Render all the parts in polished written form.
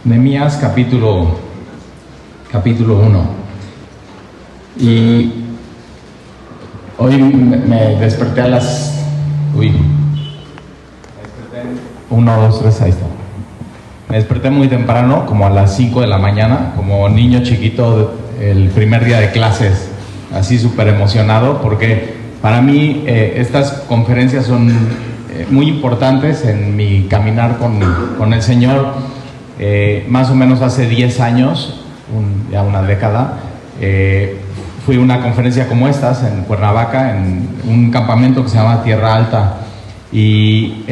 Nehemías capítulo 1. Y hoy me desperté a las... me desperté 1, 2, 3, ahí está. Me desperté muy temprano, como a las 5 de la mañana, como niño chiquito, el primer día de clases, así súper emocionado, porque para mí estas conferencias son muy importantes en mi caminar con el Señor. Más o menos hace 10 años, ya una década, fui a una conferencia como estas en Cuernavaca, en un campamento que se llama Tierra Alta, y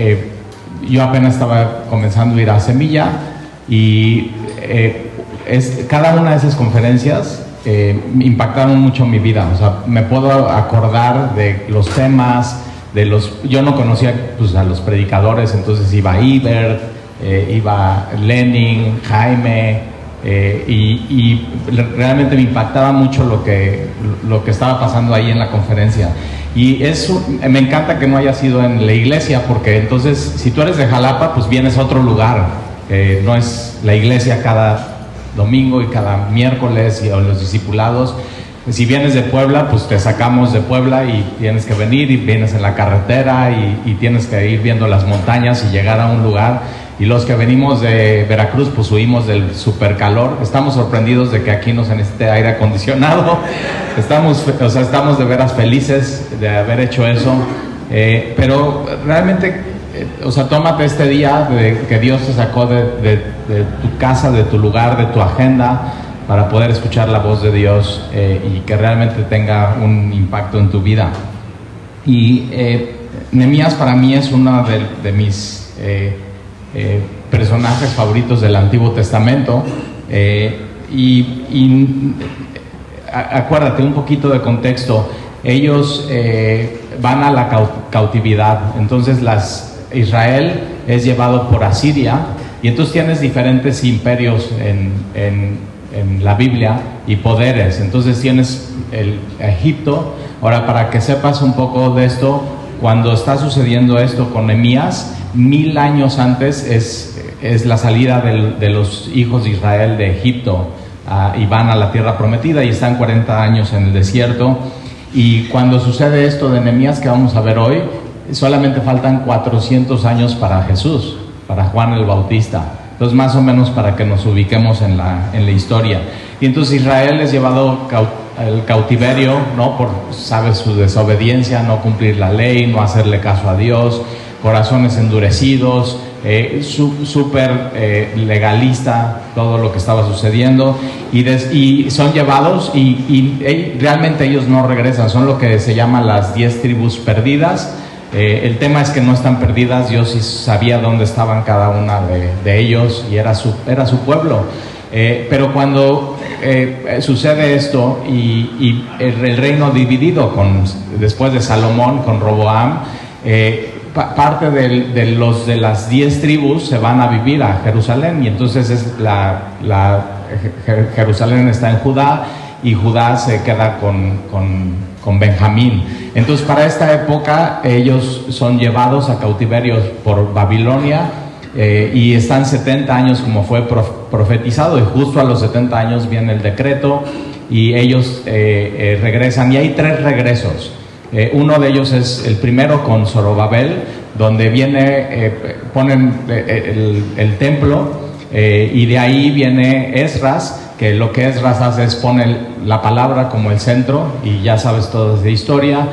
yo apenas estaba comenzando a ir a Semilla, y cada una de esas conferencias impactaron mucho mi vida. O sea, me puedo acordar de los temas, yo no conocía pues, a los predicadores, entonces iba Ibert, iba Lenin, Jaime, y realmente me impactaba mucho lo que estaba pasando ahí en la conferencia. Y me encanta que no haya sido en la iglesia, porque entonces si tú eres de Jalapa, pues vienes a otro lugar, no es la iglesia cada domingo y cada miércoles o los discipulados. Si vienes de Puebla, pues te sacamos de Puebla y tienes que venir, y vienes en la carretera y tienes que ir viendo las montañas y llegar a un lugar. Y los que venimos de Veracruz, pues huimos del super calor. Estamos sorprendidos de que aquí no se necesite aire acondicionado. Estamos de veras felices de haber hecho eso. Pero realmente, tómate este día que Dios te sacó de tu casa, de tu lugar, de tu agenda, para poder escuchar la voz de Dios y que realmente tenga un impacto en tu vida. Y Nehemías para mí es uno de mis personajes favoritos del Antiguo Testamento. Acuérdate un poquito de contexto. Ellos van a la cautividad. Entonces Israel es llevado por Asiria, y entonces tienes diferentes imperios en la Biblia y poderes. Entonces tienes Egipto. Ahora, para que sepas un poco de esto, cuando está sucediendo esto con Nehemías, 1000 años antes es la salida de los hijos de Israel de Egipto, y van a la tierra prometida, y están 40 años en el desierto. Y cuando sucede esto de Nehemías que vamos a ver hoy, solamente faltan 400 años para Jesús, para Juan el Bautista. Entonces, más o menos para que nos ubiquemos en la historia. Y entonces Israel es llevado al cautiverio, ¿no? Por, ¿sabes?, su desobediencia, no cumplir la ley, no hacerle caso a Dios, corazones endurecidos, súper legalista todo lo que estaba sucediendo, y son llevados y realmente ellos no regresan. Son lo que se llama las 10 tribus perdidas. El tema es que no están perdidas. Dios sí sabía dónde estaban cada una de ellos, y era su pueblo. Pero cuando sucede esto y el reino dividido después de Salomón con Roboam, parte de las 10 tribus se van a vivir a Jerusalén, y entonces Jerusalén está en Judá, y Judá se queda con Benjamín. Entonces, para esta época ellos son llevados a cautiverio por Babilonia, y están 70 años como fue profetizado, y justo a los 70 años viene el decreto y ellos regresan. Y hay 3 regresos. Uno de ellos es el primero con Zorobabel, donde ponen el templo, y de ahí viene Esdras, que lo que Esdras hace es pone la palabra como el centro, y ya sabes todo de historia.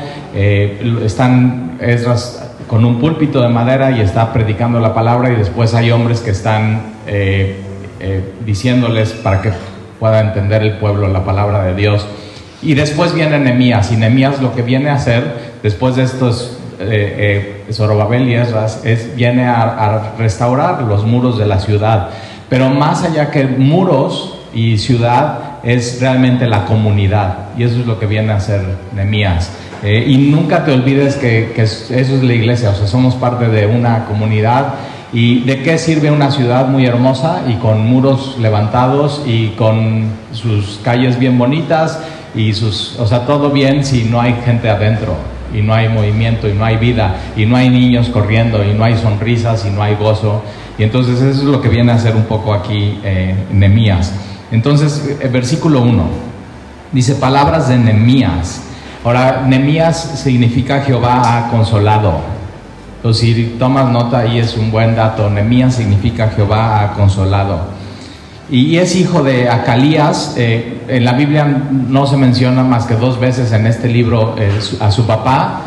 Están Esdras con un púlpito de madera y está predicando la palabra, y después hay hombres que están diciéndoles para que pueda entender el pueblo la palabra de Dios. Y después viene Nehemías, y Nehemías lo que viene a hacer después de estos Zorobabel y Esdras viene a restaurar los muros de la ciudad. Pero más allá que muros y ciudad, es realmente la comunidad, y eso es lo que viene a hacer Nehemías. Y nunca te olvides que eso es la iglesia. O sea, somos parte de una comunidad. ¿Y de qué sirve una ciudad muy hermosa y con muros levantados y con sus calles bien bonitas y todo bien, si no hay gente adentro, y no hay movimiento, y no hay vida, y no hay niños corriendo, y no hay sonrisas, y no hay gozo? Y entonces eso es lo que viene a hacer un poco aquí Nehemías. Entonces, versículo 1, dice palabras de Nehemías. Ahora, Nehemías significa Jehová ha consolado. Entonces, si tomas nota, ahí es un buen dato. Nehemías significa Jehová ha consolado. Y es hijo de Acalías. En la Biblia no se menciona más que 2 veces en este libro a su papá.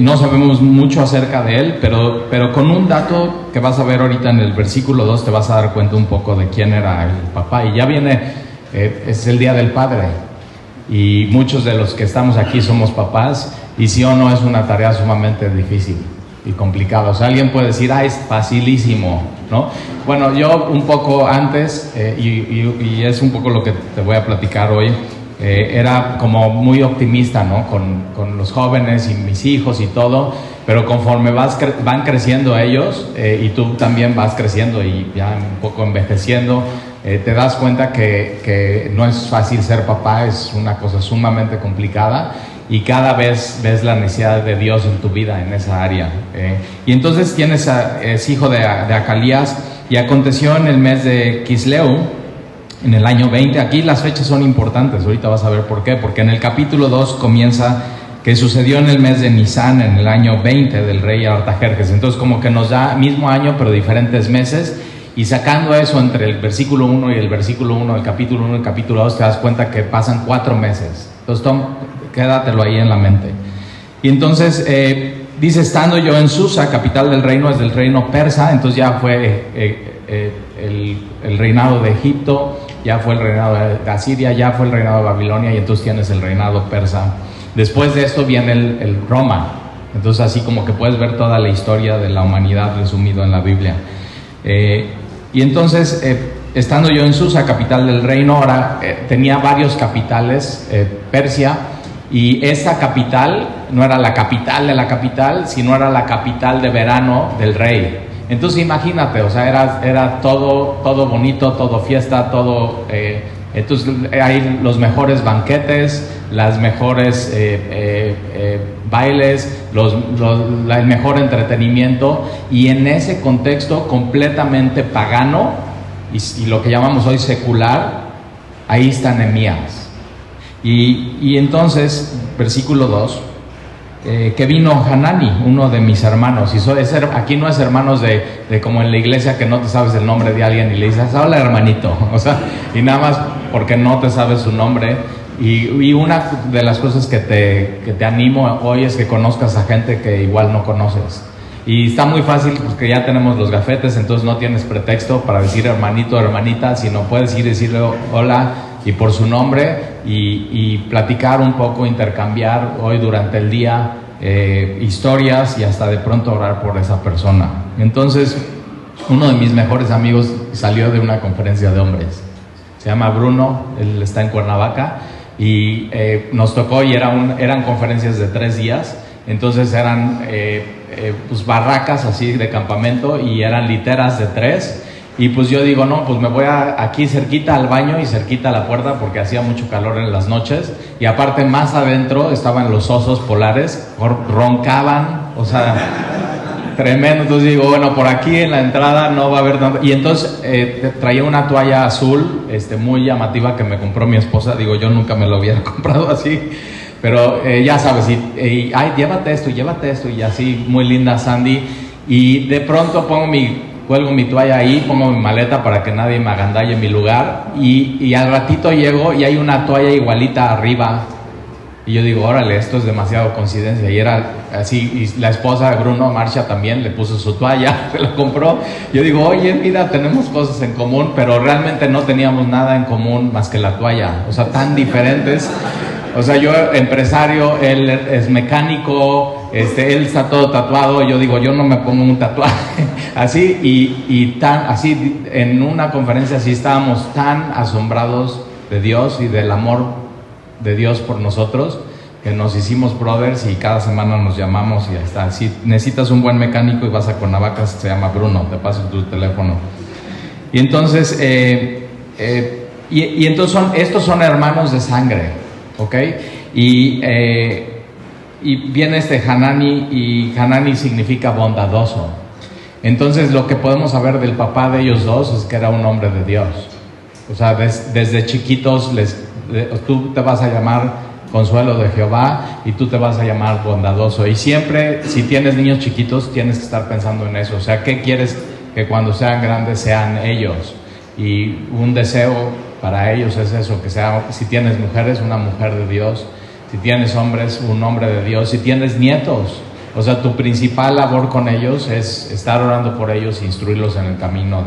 No sabemos mucho acerca de él, pero con un dato que vas a ver ahorita en el versículo 2 te vas a dar cuenta un poco de quién era el papá. Y ya viene, es el Día del Padre, y muchos de los que estamos aquí somos papás, y sí o no es una tarea sumamente difícil y complicada. O sea, alguien puede decir, es facilísimo, ¿no? Bueno, yo un poco antes, y es un poco lo que te voy a platicar hoy, era como muy optimista, ¿no? Con los jóvenes y mis hijos y todo, pero conforme van creciendo ellos, y tú también vas creciendo y ya un poco envejeciendo, te das cuenta que no es fácil ser papá, es una cosa sumamente complicada, y cada vez ves la necesidad de Dios en tu vida en esa área. Y entonces es hijo de Acalías, y aconteció en el mes de Quisleu, en el año 20, aquí las fechas son importantes, ahorita vas a ver por qué, porque en el capítulo 2 comienza que sucedió en el mes de Nisan, en el año 20 del rey Artajerjes. Entonces como que nos da mismo año pero diferentes meses, y sacando eso entre el versículo 1 y el versículo 1 del capítulo 1 y el capítulo 2 te das cuenta que pasan 4 meses. Entonces quédatelo ahí en la mente. Y entonces dice, estando yo en Susa, capital del reino, es del reino persa. Entonces ya fue el reinado de Egipto, ya fue el reinado de Asiria, ya fue el reinado de Babilonia, y entonces tienes el reinado persa. Después de esto viene el Roma. Entonces así como que puedes ver toda la historia de la humanidad resumido en la Biblia. Y entonces, estando yo en Susa, capital del reino, ahora tenía varios capitales, Persia, y esta capital no era la capital de la capital, sino era la capital de verano del rey. Entonces imagínate, o sea, era todo bonito, todo fiesta, todo. Entonces hay los mejores banquetes, las mejores bailes, el mejor entretenimiento, y en ese contexto completamente pagano y lo que llamamos hoy secular, ahí está Nehemías. Y entonces, versículo 2, que vino Hanani, uno de mis hermanos, y aquí no es hermanos de como en la iglesia que no te sabes el nombre de alguien y le dices, hola hermanito, o sea, y nada más porque no te sabes su nombre. Y una de las cosas que te animo hoy es que conozcas a gente que igual no conoces. Y está muy fácil porque ya tenemos los gafetes, entonces no tienes pretexto para decir hermanito o hermanita, sino puedes ir y decirle hola y por su nombre, y platicar un poco, intercambiar hoy durante el día historias, y hasta de pronto orar por esa persona. Entonces, uno de mis mejores amigos salió de una conferencia de hombres, se llama Bruno, él está en Cuernavaca, y nos tocó, y eran conferencias de 3 días, entonces eran pues barracas así de campamento, y eran literas de 3, y pues yo digo, no, pues me voy aquí cerquita al baño y cerquita a la puerta, porque hacía mucho calor en las noches, y aparte más adentro estaban los osos polares, roncaban, o sea, tremendo. Entonces digo, bueno, por aquí en la entrada no va a haber tanto. Y entonces traía una toalla azul muy llamativa que me compró mi esposa. Digo, yo nunca me lo hubiera comprado así, pero ya sabes, ay, llévate esto, y así, muy linda Sandy. Y de pronto cuelgo mi toalla ahí, pongo mi maleta para que nadie me agandalle en mi lugar, y al ratito llego y hay una toalla igualita arriba. Y yo digo, órale, esto es demasiado coincidencia. Y era así, y la esposa de Bruno, Marcia, también le puso su toalla, se la compró. Yo digo, oye, mira, tenemos cosas en común, pero realmente no teníamos nada en común más que la toalla. O sea, tan diferentes. O sea, yo empresario, él es mecánico, él está todo tatuado. Yo digo, yo no me pongo un tatuaje. Así, así, en una conferencia así estábamos tan asombrados de Dios y del amor de Dios por nosotros, que nos hicimos brothers, y cada semana nos llamamos, y ahí está. Si necesitas un buen mecánico y vas a Cuernavaca, se llama Bruno, te paso tu teléfono. Y entonces entonces estos son hermanos de sangre, ¿ok? Y viene Hanani, y Hanani significa bondadoso. Entonces lo que podemos saber del papá de ellos dos es que era un hombre de Dios. O sea, desde chiquitos tú te vas a llamar Consuelo de Jehová y tú te vas a llamar bondadoso. Y siempre, si tienes niños chiquitos, tienes que estar pensando en eso. O sea, ¿qué quieres que cuando sean grandes sean ellos? Y un deseo para ellos es eso, que sea, si tienes mujeres, una mujer de Dios. Si tienes hombres, un hombre de Dios. Si tienes nietos, o sea, tu principal labor con ellos es estar orando por ellos e instruirlos en el camino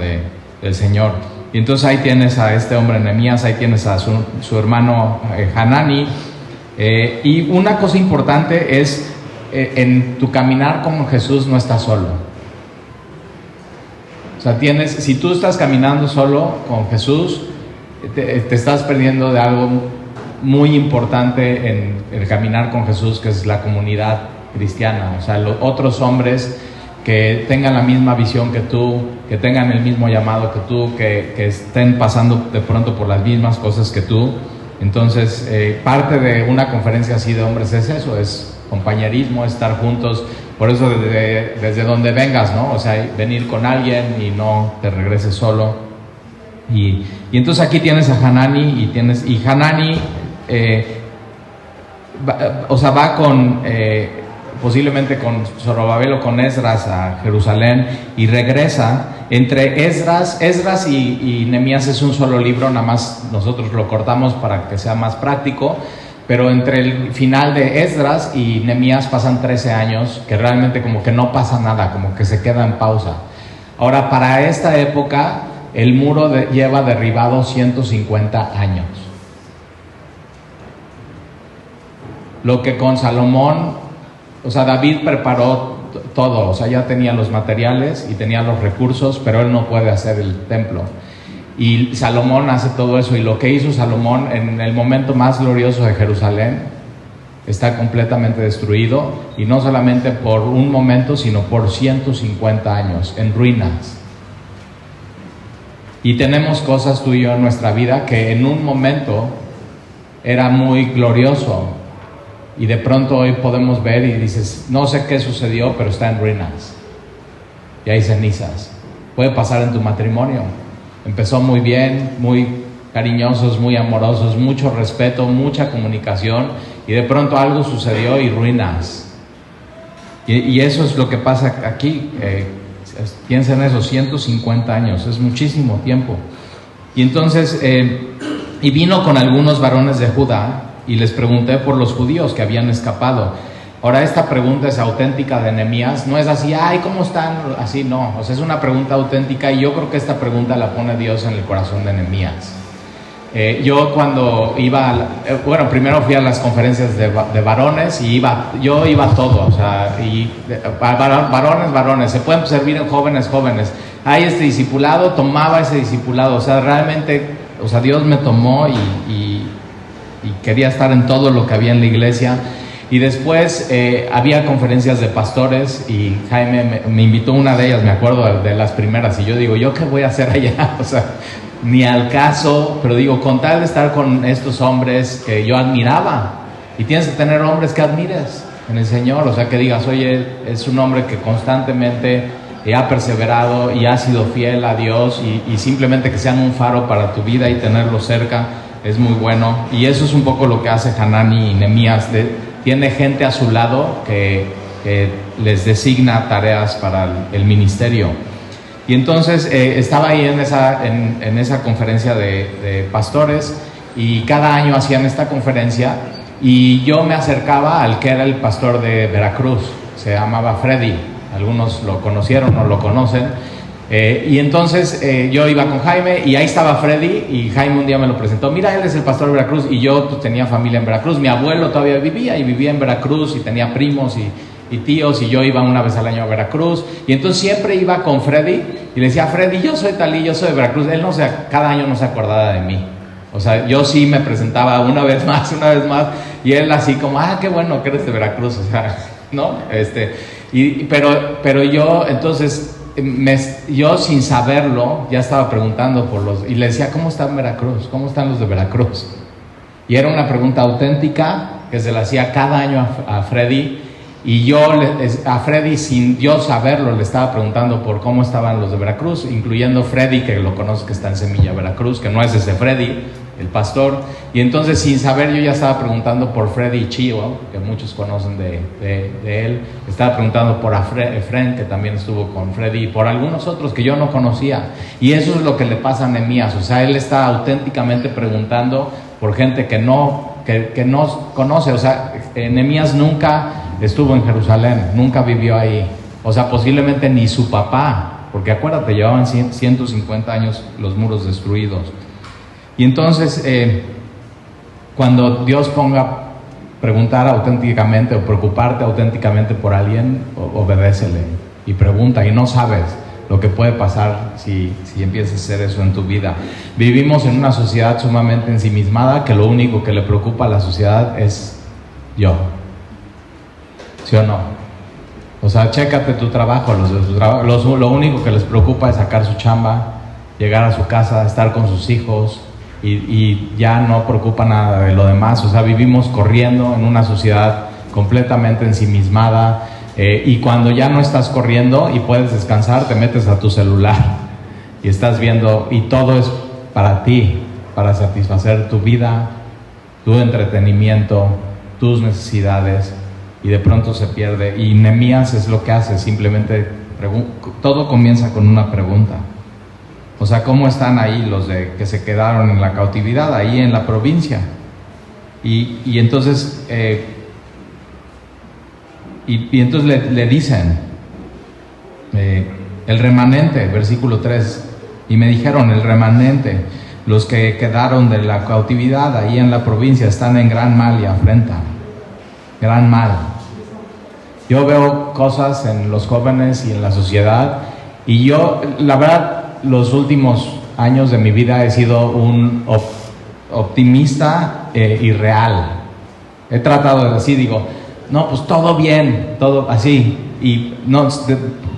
del Señor. Y entonces ahí tienes a este hombre Nehemías, ahí tienes a su hermano Hanani. Y una cosa importante es, en tu caminar con Jesús no estás solo. O sea, si tú estás caminando solo con Jesús, te estás perdiendo de algo muy importante en el caminar con Jesús, que es la comunidad cristiana. O sea, los otros hombres que tengan la misma visión que tú, que tengan el mismo llamado que tú, que estén pasando de pronto por las mismas cosas que tú. Entonces, parte de una conferencia así de hombres es eso, es compañerismo, estar juntos. Por eso desde donde vengas, ¿no? O sea, venir con alguien y no te regreses solo. Y entonces aquí tienes a Hanani y Hanani, va con posiblemente con Zorobabel o con Esdras a Jerusalén y regresa. Entre Esdras y Nehemías es un solo libro, nada más nosotros lo cortamos para que sea más práctico, pero entre el final de Esdras y Nehemías pasan 13 años, que realmente como que no pasa nada, como que se queda en pausa. Ahora, para esta época, el muro lleva derribado 150 años. Lo que con Salomón, o sea, David preparó todo, o sea, ya tenía los materiales y tenía los recursos, pero él no puede hacer el templo. Y Salomón hace todo eso, y lo que hizo Salomón en el momento más glorioso de Jerusalén está completamente destruido, y no solamente por un momento, sino por 150 años, en ruinas. Y tenemos cosas tú y yo en nuestra vida que en un momento era muy glorioso, y de pronto hoy podemos ver y dices, no sé qué sucedió, pero está en ruinas y hay cenizas. Puede pasar en tu matrimonio. Empezó muy bien, muy cariñosos, muy amorosos, mucho respeto, mucha comunicación, y de pronto algo sucedió y ruinas. Y eso es lo que pasa aquí. Piensa en esos 150 años, es muchísimo tiempo. Y entonces, y vino con algunos varones de Judá, y les pregunté por los judíos que habían escapado. Ahora, esta pregunta es auténtica de Nehemías, no es así, ay, ¿cómo están? Así no, o sea, es una pregunta auténtica, y yo creo que esta pregunta la pone Dios en el corazón de Nehemías. Yo cuando primero fui a las conferencias de varones, y yo iba a todo, o sea, varones, se pueden servir en jóvenes, hay este discipulado, tomaba ese discipulado, o sea, realmente, o sea, Dios me tomó y quería estar en todo lo que había en la iglesia. Y después había conferencias de pastores, y Jaime me invitó a una de ellas, me acuerdo de las primeras, y yo digo, ¿yo qué voy a hacer allá? O sea, ni al caso, pero digo, con tal de estar con estos hombres que yo admiraba, y tienes que tener hombres que admires en el Señor, o sea, que digas, oye, es un hombre que constantemente ha perseverado y ha sido fiel a Dios, y simplemente que sean un faro para tu vida y tenerlos cerca es muy bueno. Y eso es un poco lo que hace Hanani y Nehemías. Tiene gente a su lado que les designa tareas para el ministerio. Y entonces estaba ahí en esa conferencia de pastores, y cada año hacían esta conferencia, y yo me acercaba al que era el pastor de Veracruz, se llamaba Freddy, algunos lo conocieron o lo conocen. Y entonces yo iba con Jaime, y ahí estaba Freddy, y Jaime un día me lo presentó, mira, él es el pastor de Veracruz, y yo tenía familia en Veracruz, mi abuelo todavía vivía en Veracruz, y tenía primos y tíos, y yo iba una vez al año a Veracruz, y entonces siempre iba con Freddy, y le decía, Freddy, yo soy tal y yo soy de Veracruz. Él cada año no se acordaba de mí, o sea, yo sí me presentaba una vez más, y él así como, qué bueno que eres de Veracruz, o sea, ¿no? Pero yo, entonces, yo sin saberlo ya estaba preguntando y le decía, ¿cómo está Veracruz? ¿Cómo están los de Veracruz? Y era una pregunta auténtica que se le hacía cada año a Freddy, Y yo a Freddy, sin yo saberlo, le estaba preguntando por cómo estaban los de Veracruz, incluyendo Freddy, que lo conozco, que está en Semilla, Veracruz, que no es ese Freddy, el pastor. Y entonces, sin saber, yo ya estaba preguntando por Freddy Chío, que muchos conocen de él. Estaba preguntando por Efren, que también estuvo con Freddy, y por algunos otros que yo no conocía. Y eso es lo que le pasa a Nehemías. O sea, él está auténticamente preguntando por gente que no conoce. O sea, Nehemías nunca estuvo en Jerusalén, nunca vivió ahí. O sea, posiblemente ni su papá, porque acuérdate, llevaban 150 años los muros destruidos. Y entonces, cuando Dios ponga preguntar auténticamente o preocuparte auténticamente por alguien, obedécele y pregunta, y no sabes lo que puede pasar si empiezas a hacer eso en tu vida. Vivimos en una sociedad sumamente ensimismada, que lo único que le preocupa a la sociedad es yo. ¿Sí o no? O sea, chécate tu trabajo, los de tu trabajo, lo único que les preocupa es sacar su chamba, llegar a su casa, estar con sus hijos, y ya no preocupa nada de lo demás. O sea, vivimos corriendo en una sociedad completamente ensimismada, y cuando ya no estás corriendo y puedes descansar, te metes a tu celular y estás viendo, y todo es para ti, para satisfacer tu vida, tu entretenimiento, tus necesidades, y de pronto se pierde. Y Nehemías es lo que hace, simplemente todo comienza con una pregunta. O sea, ¿cómo están ahí los que se quedaron en la cautividad, ahí en la provincia? Y entonces entonces le dicen, el remanente, versículo 3, y me dijeron, el remanente, los que quedaron de la cautividad ahí en la provincia, están en gran mal y afrenta, gran mal. Yo veo cosas en los jóvenes y en la sociedad, y yo, la verdad, los últimos años de mi vida he sido un optimista irreal. He tratado de decir, digo, no, pues todo bien, todo así, y no,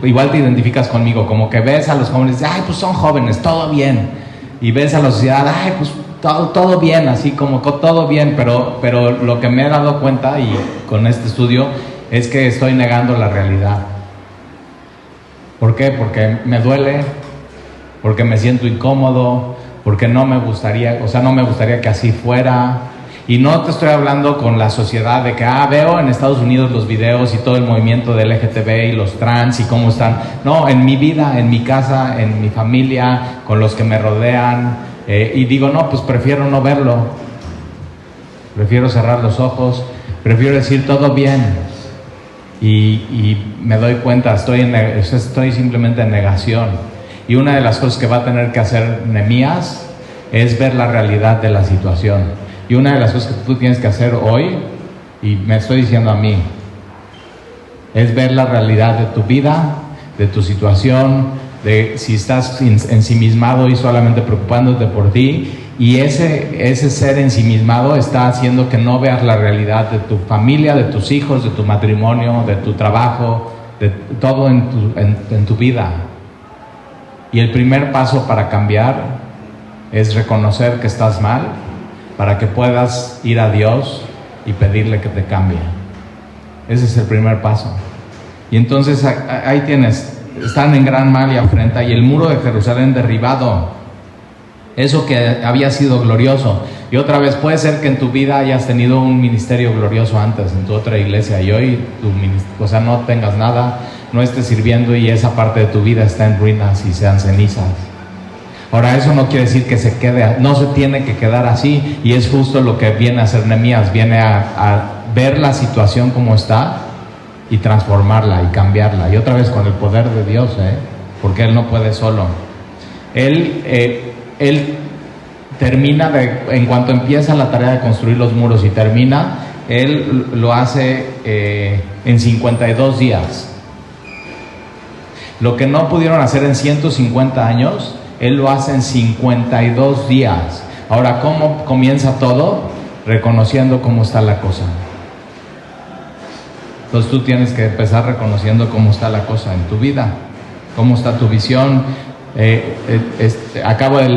igual te identificas conmigo, como que ves a los jóvenes, ay, pues son jóvenes, todo bien, y ves a la sociedad, ay, pues todo bien, así como todo bien, pero lo que me he dado cuenta, y con este estudio, es que estoy negando la realidad. ¿Por qué? Porque me duele, porque me siento incómodo, porque no me gustaría que así fuera. Y no te estoy hablando con la sociedad de que, veo en Estados Unidos los videos y todo el movimiento del LGTB y los trans y cómo están. No, en mi vida, en mi casa, en mi familia, con los que me rodean. Y digo, no, pues prefiero no verlo. Prefiero cerrar los ojos, prefiero decir todo bien. Y me doy cuenta, estoy simplemente en negación. Y una de las cosas que va a tener que hacer Nehemías es ver la realidad de la situación. Y una de las cosas que tú tienes que hacer hoy, y me estoy diciendo a mí, es ver la realidad de tu vida, de tu situación, de si estás ensimismado y solamente preocupándote por ti, y ese ser ensimismado está haciendo que no veas la realidad de tu familia, de tus hijos, de tu matrimonio, de tu trabajo, de todo en tu vida. Y el primer paso para cambiar es reconocer que estás mal, para que puedas ir a Dios y pedirle que te cambie. Ese es el primer paso. Y entonces ahí tienes, están en gran mal y afrenta, y el muro de Jerusalén derribado, eso que había sido glorioso. Y otra vez, puede ser que en tu vida hayas tenido un ministerio glorioso antes, en tu otra iglesia, y hoy no tengas nada, no estés sirviendo, y esa parte de tu vida está en ruinas y sean cenizas. Ahora, eso no quiere decir que se quede, no se tiene que quedar así, y es justo lo que viene a hacer Nehemías. Viene a ver la situación como está y transformarla y cambiarla, y otra vez con el poder de Dios, porque Él no puede solo. Él termina, en cuanto empieza la tarea de construir los muros y termina, Él lo hace en 52 días. Lo que no pudieron hacer en 150 años, Él lo hace en 52 días. Ahora, ¿cómo comienza todo? Reconociendo cómo está la cosa. Entonces tú tienes que empezar reconociendo cómo está la cosa en tu vida, cómo está tu visión.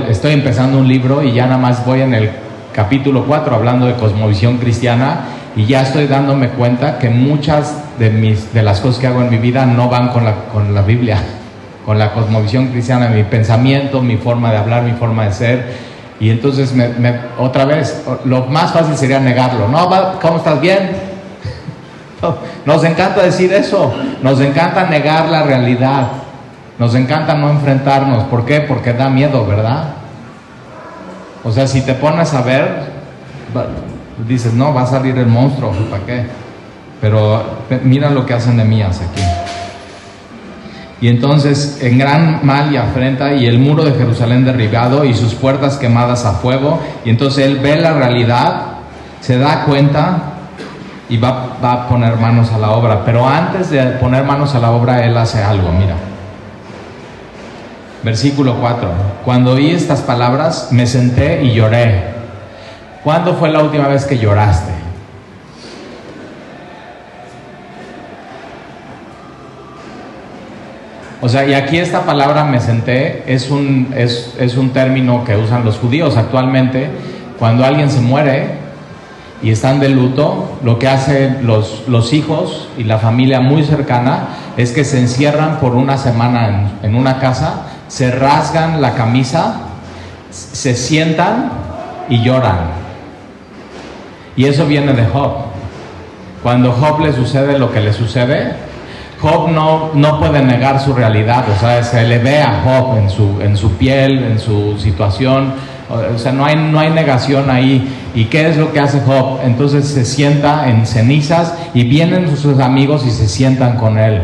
Estoy empezando un libro y ya nada más voy en el capítulo 4 hablando de cosmovisión cristiana, y ya estoy dándome cuenta que muchas de las cosas que hago en mi vida no van con la Biblia, con la cosmovisión cristiana, mi pensamiento, mi forma de hablar, mi forma de ser. Y entonces otra vez, lo más fácil sería negarlo. No, ¿cómo estás? Bien. Nos encanta decir eso, nos encanta negar la realidad, nos encanta no enfrentarnos. ¿Por qué? Porque da miedo, ¿verdad? O sea, si te pones a ver, dices, no, va a salir el monstruo, ¿para qué? Pero mira lo que hace Nehemías aquí. Y entonces, en gran mal y afrenta, y el muro de Jerusalén derribado, y sus puertas quemadas a fuego. Y entonces él ve la realidad, se da cuenta, y va a poner manos a la obra. Pero antes de poner manos a la obra, él hace algo, mira. Versículo 4. Cuando oí estas palabras, me senté y lloré. ¿Cuándo fue la última vez que lloraste? O sea, y aquí esta palabra me senté es un término que usan los judíos actualmente. Cuando alguien se muere y están de luto, lo que hacen los hijos y la familia muy cercana es que se encierran por una semana en una casa, se rasgan la camisa, se sientan y lloran. Y eso viene de Job. Cuando Job le sucede lo que le sucede, Job no puede negar su realidad. O sea, se le ve a Job en su piel, en su situación. O sea, no hay negación ahí. ¿Y qué es lo que hace Job? Entonces se sienta en cenizas y vienen sus amigos y se sientan con él.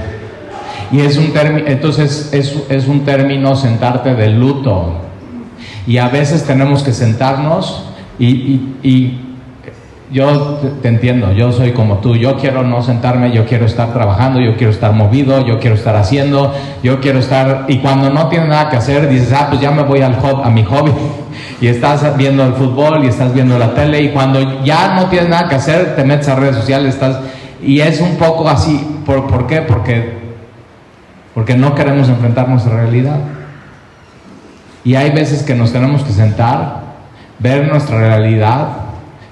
Y entonces es un término, sentarte de luto. Y a veces tenemos que sentarnos y yo te entiendo, yo soy como tú, yo quiero no sentarme, yo quiero estar trabajando, yo quiero estar movido, yo quiero estar haciendo, yo quiero estar, y cuando no tienes nada que hacer, dices, pues ya me voy a mi hobby, y estás viendo el fútbol, y estás viendo la tele, y cuando ya no tienes nada que hacer, te metes a redes sociales, y es un poco así. ¿Por qué? Porque no queremos enfrentar nuestra realidad. Y hay veces que nos tenemos que sentar, ver nuestra realidad,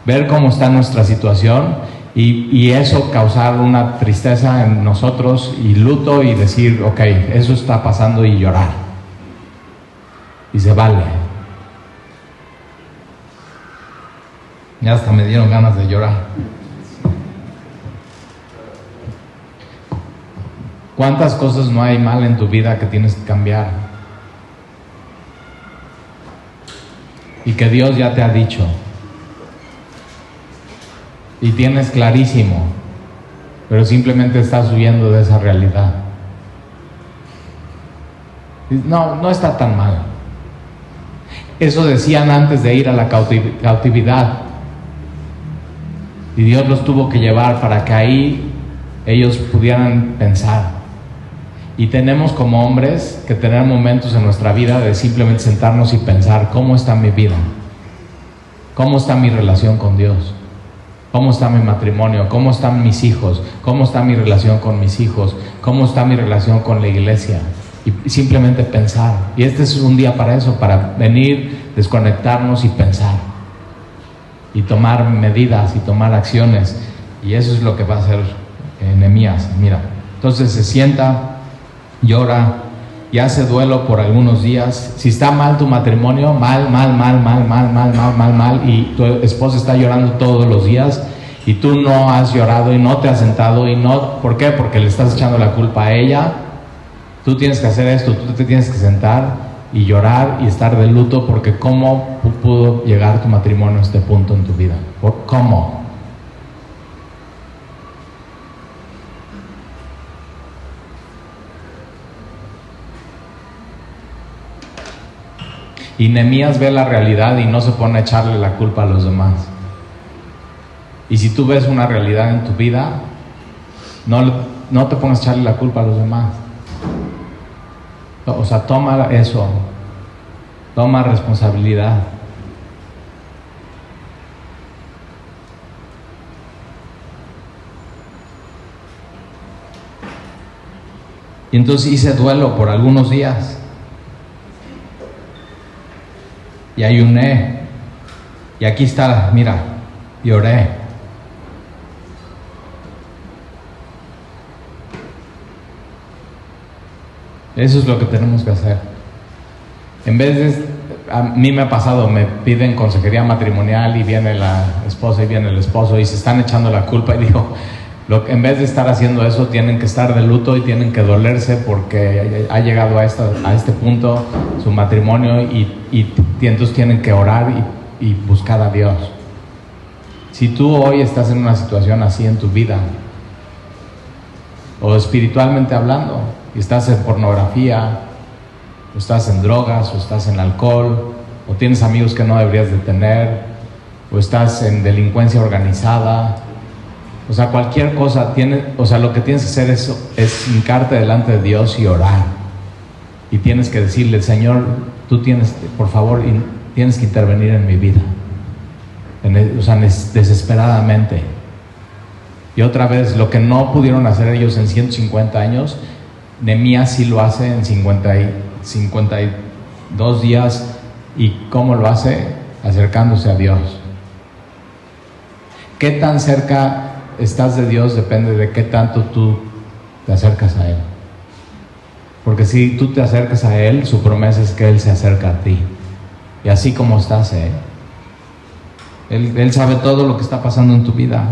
ver cómo está nuestra situación, y eso causar una tristeza en nosotros y luto, y decir, ok, eso está pasando, y llorar. Y se vale. Ya hasta me dieron ganas de llorar. ¿Cuántas cosas no hay mal en tu vida que tienes que cambiar? Y que Dios ya te ha dicho. Y tienes clarísimo, pero simplemente estás huyendo de esa realidad. No está tan mal. Eso decían antes de ir a la cautividad. Y Dios los tuvo que llevar para que ahí ellos pudieran pensar. Y tenemos como hombres que tener momentos en nuestra vida de simplemente sentarnos y pensar, ¿cómo está mi vida? ¿Cómo está mi relación con Dios? ¿Cómo está mi matrimonio? ¿Cómo están mis hijos? ¿Cómo está mi relación con mis hijos? ¿Cómo está mi relación con la iglesia? Y simplemente pensar. Y este es un día para eso, para venir, desconectarnos y pensar. Y tomar medidas y tomar acciones. Y eso es lo que va a hacer Nehemías. Mira, entonces se sienta, llora y hace duelo por algunos días. Si está mal tu matrimonio, mal, y tu esposa está llorando todos los días y tú no has llorado y no te has sentado, y no, ¿por qué? Porque le estás echando la culpa a ella. Tú tienes que hacer esto, tú te tienes que sentar y llorar y estar de luto, porque ¿cómo pudo llegar tu matrimonio a este punto en tu vida? ¿Cómo? Y Nehemías ve la realidad y no se pone a echarle la culpa a los demás. Y si tú ves una realidad en tu vida, no te pongas a echarle la culpa a los demás. O sea, toma eso, toma responsabilidad. Y entonces hice duelo por algunos días. Y ayuné. Y aquí está, mira, y oré. Eso es lo que tenemos que hacer. En vez de, a mí me ha pasado, me piden consejería matrimonial y viene la esposa y viene el esposo y se están echando la culpa, y digo, en vez de estar haciendo eso, tienen que estar de luto y tienen que dolerse porque ha llegado a este punto su matrimonio, y entonces tienen que orar y buscar a Dios. Si tú hoy estás en una situación así en tu vida, o espiritualmente hablando, y estás en pornografía, o estás en drogas, o estás en alcohol, o tienes amigos que no deberías de tener, o estás en delincuencia organizada, o sea, cualquier cosa, lo que tienes que hacer es hincarte delante de Dios y orar. Y tienes que decirle, Señor, tú tienes, por favor, tienes que intervenir en mi vida. Desesperadamente. Y otra vez, lo que no pudieron hacer ellos en 150 años, Nehemías sí lo hace en 52 días. ¿Y cómo lo hace? Acercándose a Dios. ¿Qué tan cerca estás de Dios? Depende de qué tanto tú te acercas a Él. Porque si tú te acercas a Él, su promesa es que Él se acerca a ti. Y así como estás, Él sabe todo lo que está pasando en tu vida.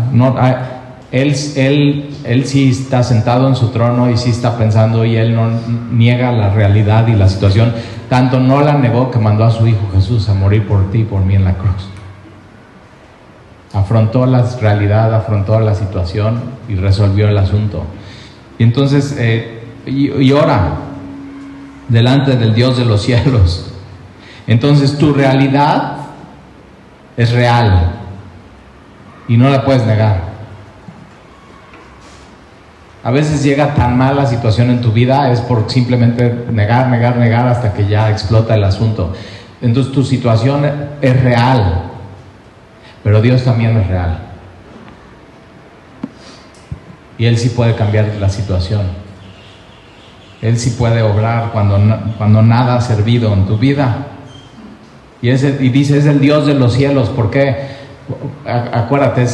Él sí está sentado en su trono y sí está pensando, y Él no niega la realidad y la situación. Tanto no la negó que mandó a su Hijo Jesús a morir por ti y por mí en la cruz. Afrontó la realidad, afrontó la situación y resolvió el asunto. Y entonces, y ora delante del Dios de los cielos. Entonces tu realidad es real y no la puedes negar. A veces llega tan mal la situación en tu vida, es por simplemente negar hasta que ya explota el asunto. Entonces tu situación es real, pero Dios también es real. Y Él sí puede cambiar la situación. Él sí puede obrar cuando nada ha servido en tu vida. Y dice, es el Dios de los cielos. ¿Por qué? Acuérdate,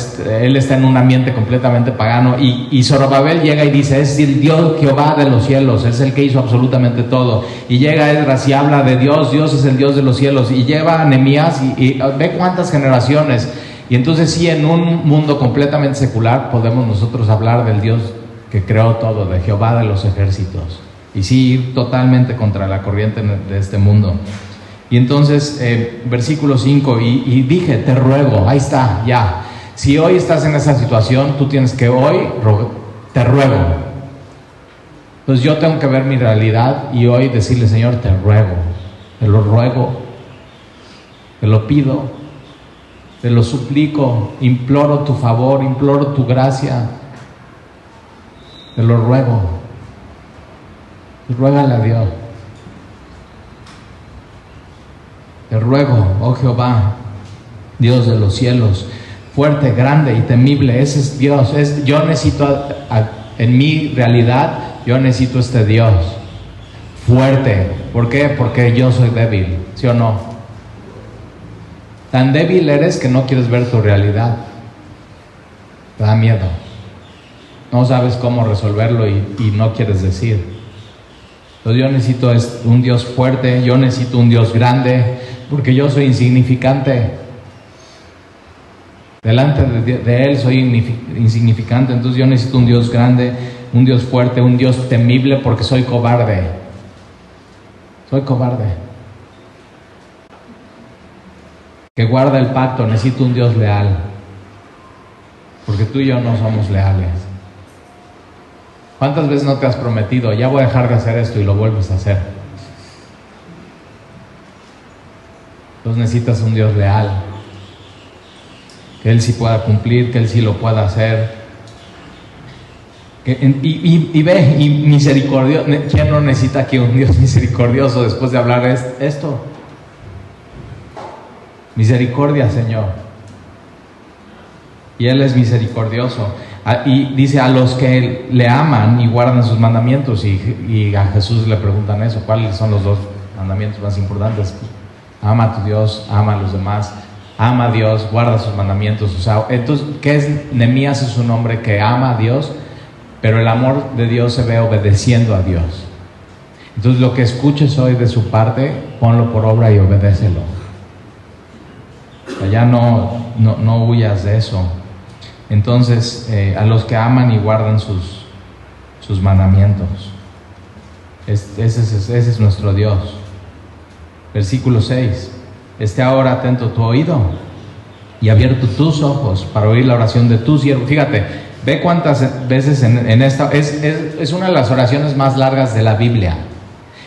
Él está en un ambiente completamente pagano. Y Zorobabel llega y dice, es el Dios Jehová de los cielos, es el que hizo absolutamente todo. Y llega Esdras y habla de Dios es el Dios de los cielos. Y lleva a Nehemías y ve cuántas generaciones. Y entonces sí, en un mundo completamente secular podemos nosotros hablar del Dios que creó todo, de Jehová de los ejércitos. Y sí, ir totalmente contra la corriente de este mundo. Y entonces, versículo 5, y dije, te ruego, ahí está, ya. Si hoy estás en esa situación, tú tienes que te ruego. Entonces yo tengo que ver mi realidad y hoy decirle, Señor, te ruego, te lo ruego, te lo pido, te lo suplico, imploro tu favor, imploro tu gracia, te lo ruego. Ruégale a Dios. Te ruego, oh Jehová, Dios de los cielos, fuerte, grande y temible. Ese es Dios. Yo necesito, en mi realidad, yo necesito este Dios fuerte. ¿Por qué? Porque yo soy débil, ¿sí o no? Tan débil eres que no quieres ver tu realidad. Te da miedo. No sabes cómo resolverlo y no quieres decir. Entonces yo necesito un Dios fuerte, yo necesito un Dios grande, porque yo soy insignificante. Delante de Él soy insignificante. Entonces yo necesito un Dios grande, un Dios fuerte, un Dios temible, porque soy cobarde. Soy cobarde. Que guarda el pacto. Necesito un Dios leal, porque tú y yo no somos leales. ¿Cuántas veces no te has prometido, ya voy a dejar de hacer esto, y lo vuelves a hacer? Entonces necesitas un Dios leal, que Él sí pueda cumplir, que Él sí lo pueda hacer. Y misericordioso. ¿Quién no necesita aquí un Dios misericordioso después de hablar esto? Misericordia, Señor. Y Él es misericordioso. Y dice, a los que le aman y guardan sus mandamientos. Y a Jesús le preguntan eso, ¿cuáles son los dos mandamientos más importantes? Ama a tu Dios, ama a los demás, ama a Dios, guarda sus mandamientos. O sea, entonces, ¿qué es? Nehemías es un hombre que ama a Dios, pero el amor de Dios se ve obedeciendo a Dios. Entonces lo que escuches hoy de su parte, ponlo por obra y obedécelo. O sea, ya no huyas de eso. Entonces, a los que aman y guardan sus mandamientos. Ese es nuestro Dios. Versículo 6. Esté ahora atento tu oído y abierto tus ojos para oír la oración de tu siervo. Fíjate, ve cuántas veces en esta... Es una de las oraciones más largas de la Biblia.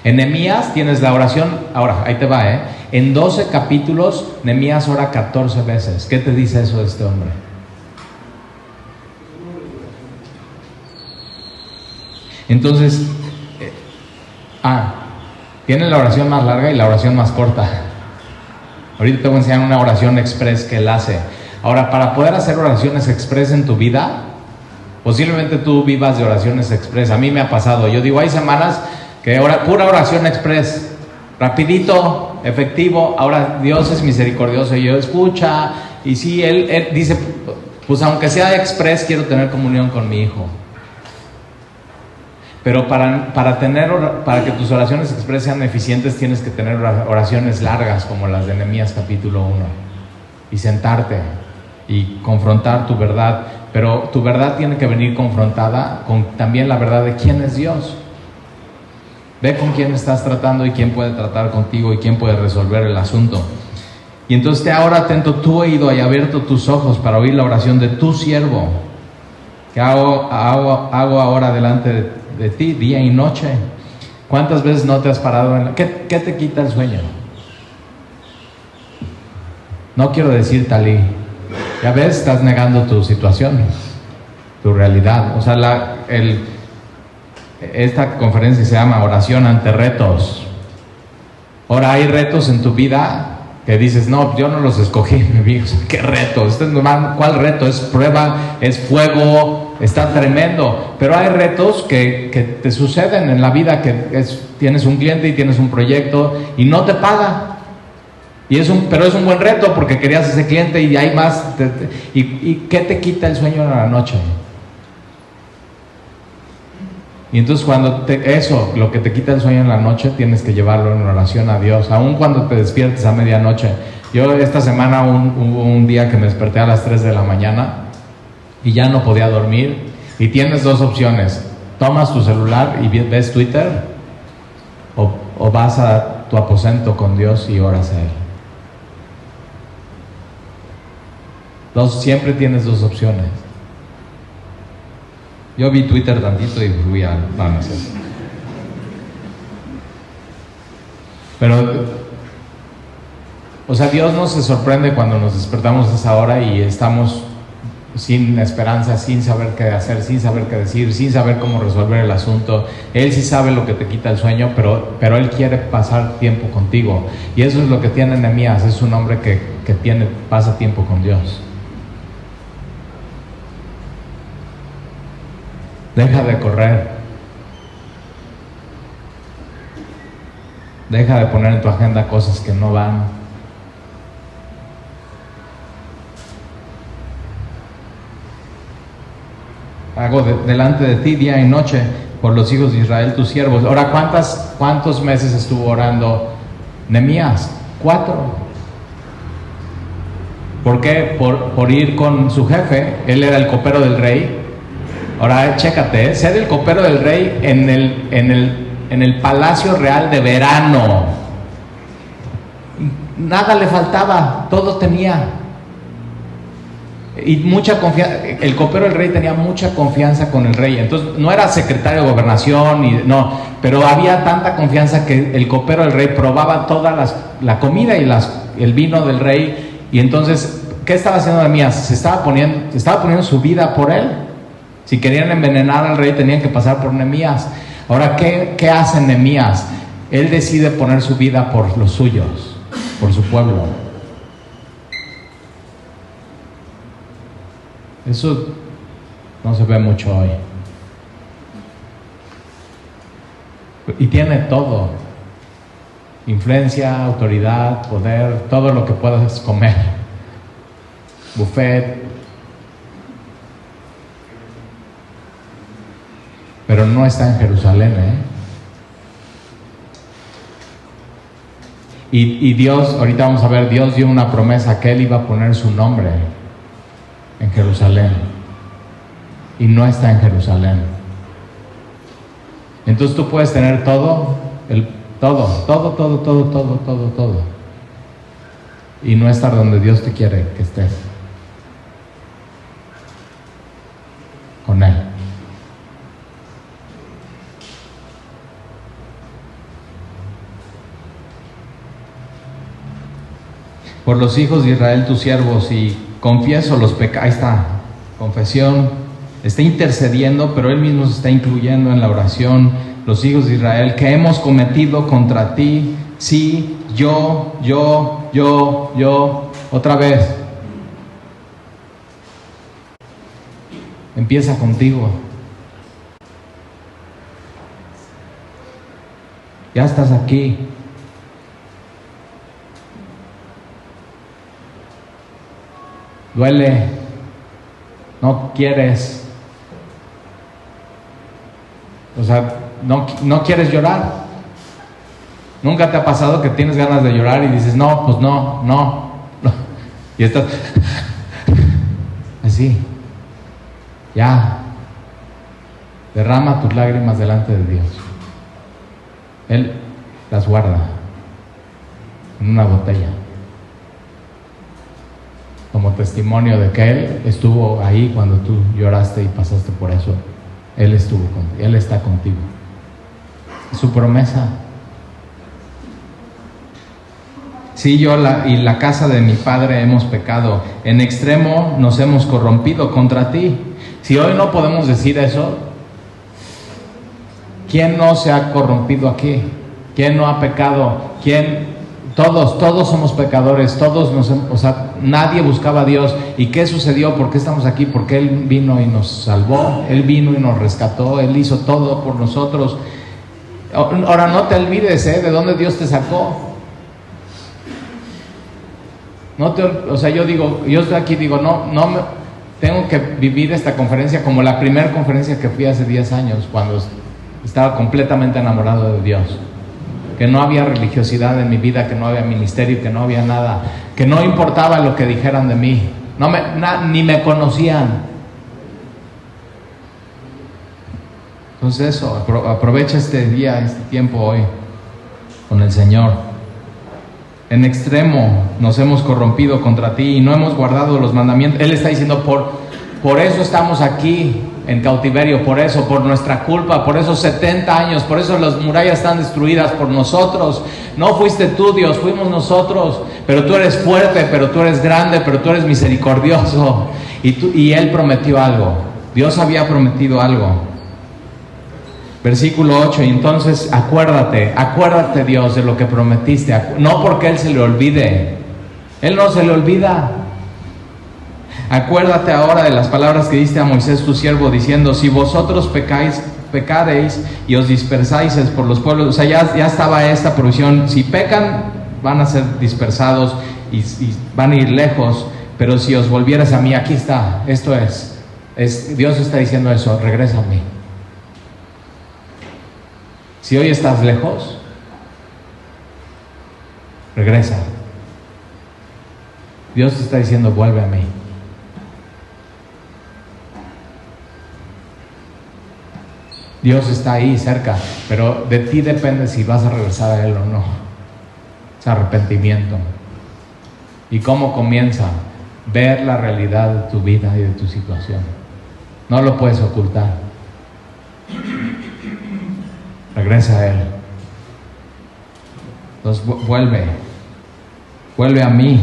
En Nehemías tienes la oración, ahora, ahí te va, en 12 capítulos, Nehemías ora 14 veces. ¿Qué te dice eso de este hombre? Entonces, tiene la oración más larga y la oración más corta. Ahorita te voy a enseñar una oración express que él hace. Ahora, para poder hacer oraciones express en tu vida, posiblemente tú vivas de oraciones express. A mí me ha pasado. Yo digo, hay semanas que pura oración express, rapidito, efectivo. Ahora Dios es misericordioso y yo escucha. Y sí, él dice, pues aunque sea express, quiero tener comunión con mi hijo. Pero para que tus oraciones express sean eficientes, tienes que tener oraciones largas como las de Nehemías capítulo 1 y sentarte y confrontar tu verdad. Pero tu verdad tiene que venir confrontada con también la verdad de quién es Dios. Ve con quién estás tratando y quién puede tratar contigo y quién puede resolver el asunto. Y entonces te ahora atento tu oído y abierto tus ojos para oír la oración de tu siervo, que hago ahora delante de ti, día y noche. ¿Cuántas veces no te has parado ¿Qué te quita el sueño? No quiero decir Talí. Ya ves, estás negando tu situación, tu realidad. O sea, esta conferencia se llama Oración ante retos. Ahora hay retos en tu vida que dices, no, yo no los escogí. ¿Qué reto? ¿Cuál reto? Es prueba, es fuego, está tremendo. Pero hay retos que te suceden en la vida, tienes un cliente y tienes un proyecto y no te paga. Pero es un buen reto porque querías ese cliente y hay más. ¿Y qué te quita el sueño en la noche? Y entonces lo que te quita el sueño en la noche, tienes que llevarlo en oración a Dios, aun cuando te despiertes a medianoche. Yo esta semana hubo un día que me desperté a las 3 de la mañana y ya no podía dormir, y tienes dos opciones: tomas tu celular y ves Twitter, o vas a tu aposento con Dios y oras a Él. Siempre tienes dos opciones. Yo vi Twitter tantito y fui a... No sé. Pero, o sea, Dios no se sorprende cuando nos despertamos a esa hora y estamos sin esperanza, sin saber qué hacer, sin saber qué decir, sin saber cómo resolver el asunto. Él sí sabe lo que te quita el sueño, pero Él quiere pasar tiempo contigo. Y eso es lo que tiene Nehemías. Es un hombre que pasa tiempo con Dios. Deja de correr. Deja de poner en tu agenda cosas que no van. Hago delante de ti día y noche por los hijos de Israel, tus siervos. Ahora, ¿cuántos meses estuvo orando Nehemías? 4. ¿Por qué? Por ir con su jefe. Él era el copero del rey. Ahora, chécate, ser el copero del rey en el palacio real de verano. Nada le faltaba, todo tenía. Y mucha confianza. El copero del rey tenía mucha confianza con el rey. Entonces, no era secretario de gobernación, pero había tanta confianza que el copero del rey probaba toda la comida y el vino del rey. Y entonces, ¿qué estaba haciendo Nehemías? Estaba poniendo su vida por él. Si querían envenenar al rey, tenían que pasar por Nehemías. Ahora, ¿qué hace Nehemías? Él decide poner su vida por los suyos, por su pueblo. Eso no se ve mucho hoy. Y tiene todo: influencia, autoridad, poder, todo lo que puedas comer, buffet. Pero no está en Jerusalén, Y Dios, ahorita vamos a ver, Dios dio una promesa que Él iba a poner su nombre en Jerusalén. Y no está en Jerusalén. Entonces tú puedes tener todo. Y no estar donde Dios te quiere que estés. Con Él. Por los hijos de Israel, tus siervos, y confieso los pecados. Ahí está, confesión. Está intercediendo, pero Él mismo se está incluyendo en la oración. Los hijos de Israel, que hemos cometido contra ti. Sí, yo. Otra vez. Empieza contigo. Ya estás aquí. Duele. No quieres. O sea, no quieres llorar. ¿Nunca te ha pasado que tienes ganas de llorar y dices, no, pues no. Y estás así. Ya. Derrama tus lágrimas delante de Dios. Él las guarda en una botella, como testimonio de que Él estuvo ahí cuando tú lloraste y pasaste por eso. Él estuvo contigo, Él está contigo. Es su promesa. Sí, yo y la casa de mi padre hemos pecado. En extremo nos hemos corrompido contra ti. Si hoy no podemos decir eso, ¿quién no se ha corrompido aquí? ¿Quién no ha pecado? ¿Quién? Todos somos pecadores, nadie buscaba a Dios. ¿Y qué sucedió? ¿Por qué estamos aquí? Porque Él vino y nos salvó, Él vino y nos rescató, Él hizo todo por nosotros. Ahora no te olvides, de dónde Dios te sacó. Yo estoy aquí, tengo que vivir esta conferencia como la primera conferencia que fui hace 10 años, cuando estaba completamente enamorado de Dios. Que no había religiosidad en mi vida, que no había ministerio, que no había nada, que no importaba lo que dijeran de mí, ni me conocían. Entonces eso, aprovecha este día, este tiempo hoy con el Señor. En extremo nos hemos corrompido contra ti y no hemos guardado los mandamientos. Él está diciendo, por eso estamos aquí en cautiverio, por nuestra culpa, por esos 70 años, por eso las murallas están destruidas por nosotros. No fuiste tú, Dios, fuimos nosotros. Pero tú eres fuerte, pero tú eres grande, pero tú eres misericordioso. Y Él prometió algo. Dios había prometido algo. Versículo 8, y entonces acuérdate Dios de lo que prometiste, no porque Él se le olvide, Él no se le olvida. Acuérdate ahora de las palabras que diste a Moisés tu siervo, diciendo, si vosotros pecareis y os dispersáis por los pueblos. O sea, ya estaba esta provisión. Si pecan, van a ser dispersados y van a ir lejos, pero si os volvieras a mí, aquí está, esto es Dios está diciendo eso, regresa a mí. Si hoy estás lejos, regresa. Dios te está diciendo, vuelve a mí. Dios está ahí cerca, pero de ti depende si vas a regresar a Él o no. Es arrepentimiento. ¿Y cómo comienza? Ver la realidad de tu vida y de tu situación. No lo puedes ocultar. Regresa a Él. Entonces vuelve a mí.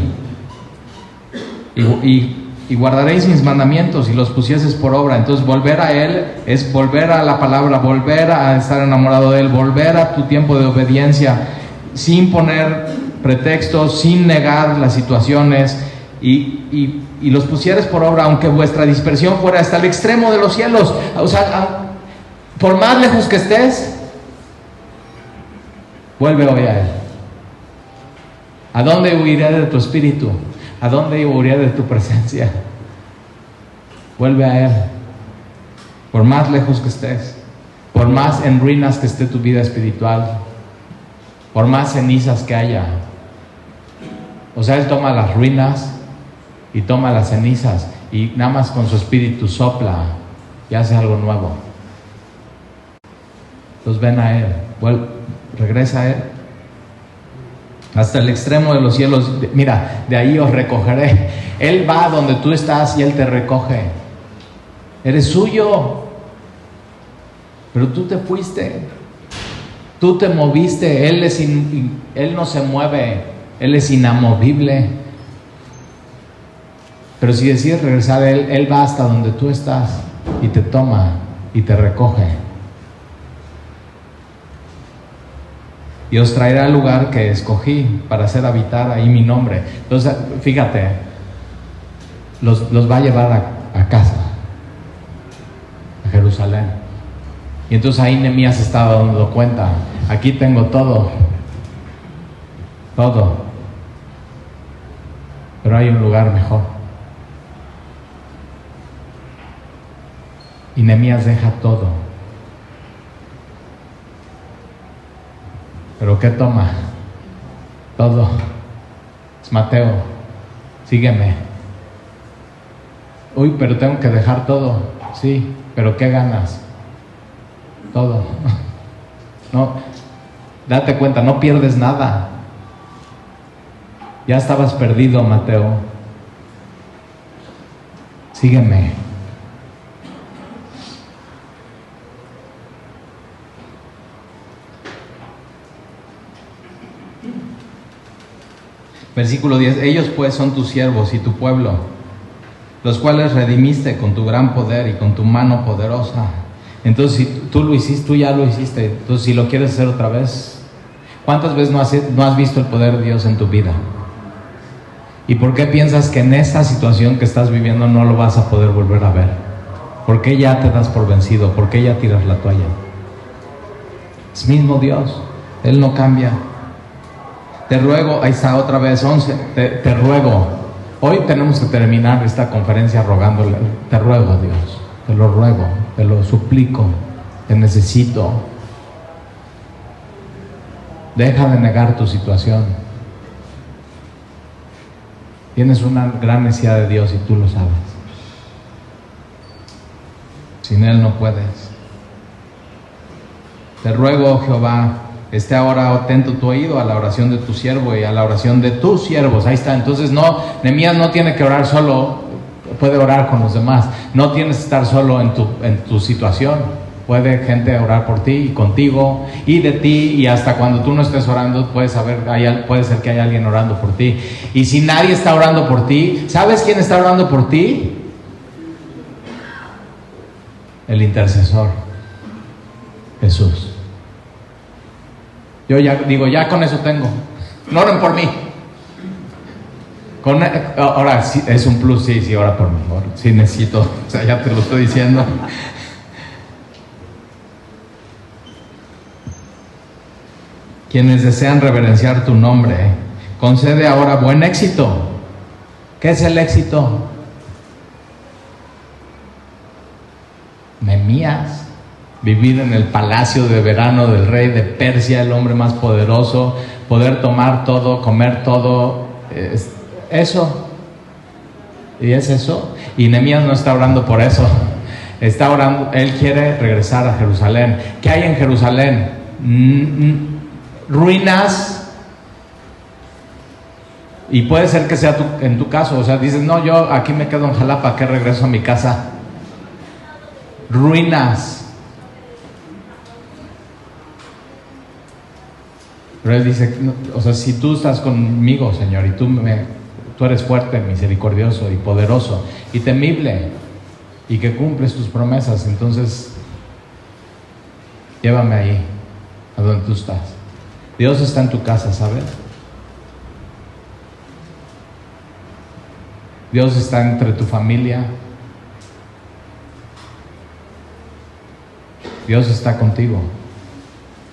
Y guardaréis mis mandamientos y los pusieses por obra. Entonces volver a Él es volver a la palabra, volver a estar enamorado de Él, volver a tu tiempo de obediencia, sin poner pretextos, sin negar las situaciones, y los pusieres por obra, aunque vuestra dispersión fuera hasta el extremo de los cielos. O sea, por más lejos que estés, vuelve hoy a Él. ¿A dónde huiré de tu espíritu? ¿A dónde huiré de tu presencia? Vuelve a Él. Por más lejos que estés, por más en ruinas que esté tu vida espiritual, por más cenizas que haya, O sea, Él toma las ruinas y toma las cenizas y nada más con su espíritu sopla y hace algo nuevo. Entonces ven a Él, regresa a Él. Hasta el extremo de los cielos, mira, de ahí os recogeré. Él va donde tú estás y Él te recoge. Eres suyo, pero tú te fuiste, tú te moviste. Él no se mueve, Él es inamovible. Pero si decides regresar, Él va hasta donde tú estás y te toma y te recoge. Y os traerá al lugar que escogí para hacer habitar ahí mi nombre. Entonces, fíjate, los va a llevar a casa, a Jerusalén. Y entonces ahí Nehemías se estaba dando cuenta, aquí tengo todo, pero hay un lugar mejor. Y Nehemías deja todo. ¿Pero qué toma? Todo. Es Mateo, sígueme. Uy, pero tengo que dejar todo. Sí, pero ¿qué ganas? Todo. No, date cuenta, no pierdes nada. Ya estabas perdido, Mateo. Sígueme. Versículo 10, ellos pues son tus siervos y tu pueblo, los cuales redimiste con tu gran poder y con tu mano poderosa. Entonces, si tú lo hiciste, tú ya lo hiciste. Entonces, si lo quieres hacer otra vez, ¿cuántas veces no has visto el poder de Dios en tu vida? ¿Y por qué piensas que en esta situación que estás viviendo no lo vas a poder volver a ver? ¿Por qué ya te das por vencido? ¿Por qué ya tiras la toalla? Es mismo Dios, Él no cambia. Te ruego, ahí está otra vez, 11, te ruego. Hoy tenemos que terminar esta conferencia rogándole. Te ruego, Dios, te lo ruego, te lo suplico, te necesito. Deja de negar tu situación. Tienes una gran necesidad de Dios y tú lo sabes. Sin Él no puedes. Te ruego, Jehová, esté ahora atento tu oído a la oración de tu siervo y a la oración de tus siervos. Ahí está. Entonces Nehemías no tiene que orar solo, puede orar con los demás. No tienes que estar solo en tu situación. Puede gente orar por ti y contigo y de ti, y hasta cuando tú no estés orando puede ser que haya alguien orando por ti. Y si nadie está orando por ti, ¿sabes quién está orando por ti? El intercesor, Jesús. Yo ya con eso tengo. No oren por mí. Ahora sí, es un plus, sí, ora por mí. Sí necesito, o sea, ya te lo estoy diciendo. Quienes desean reverenciar tu nombre, concede ahora buen éxito. ¿Qué es el éxito? Nehemías. Vivir en el palacio de verano del rey de Persia, el hombre más poderoso, poder tomar todo, comer todo, eso. Y es eso. Y Nehemías no está orando por eso. Está orando, él quiere regresar a Jerusalén. ¿Qué hay en Jerusalén? Ruinas. Y puede ser que sea en tu caso, o sea, dices, no, yo aquí me quedo en Jalapa, ¿qué regreso a mi casa? Ruinas. Pero él dice, o sea, si tú estás conmigo, Señor, y tú eres fuerte, misericordioso y poderoso y temible y que cumples tus promesas, entonces llévame ahí, a donde tú estás. Dios está en tu casa, ¿sabes? Dios está entre tu familia. Dios está contigo.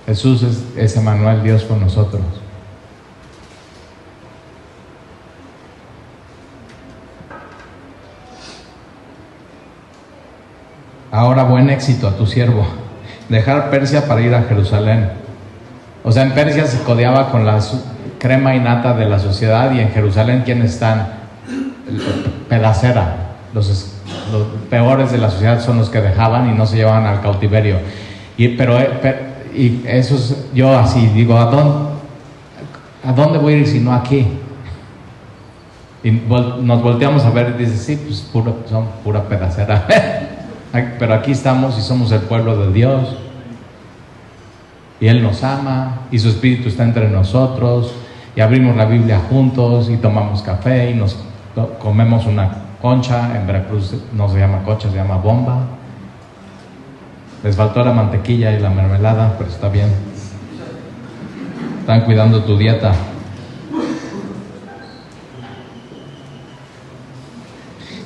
Jesús es Emmanuel, Dios con nosotros. Ahora buen éxito a tu siervo. Dejar Persia para ir a Jerusalén. O sea, en Persia se codeaba con crema y nata de la sociedad, y en Jerusalén, ¿quiénes están? Pedacera. Los peores de la sociedad son los que dejaban y no se llevaban al cautiverio. Y eso es, yo así digo, ¿a dónde voy a ir si no aquí? Y nos volteamos a ver y dice, sí, pues son pura pedacera. Pero aquí estamos y somos el pueblo de Dios. Y Él nos ama y su Espíritu está entre nosotros. Y abrimos la Biblia juntos y tomamos café y nos comemos una concha. En Veracruz no se llama concha, se llama bomba. Les faltó la mantequilla y la mermelada, pero está bien. Están cuidando tu dieta.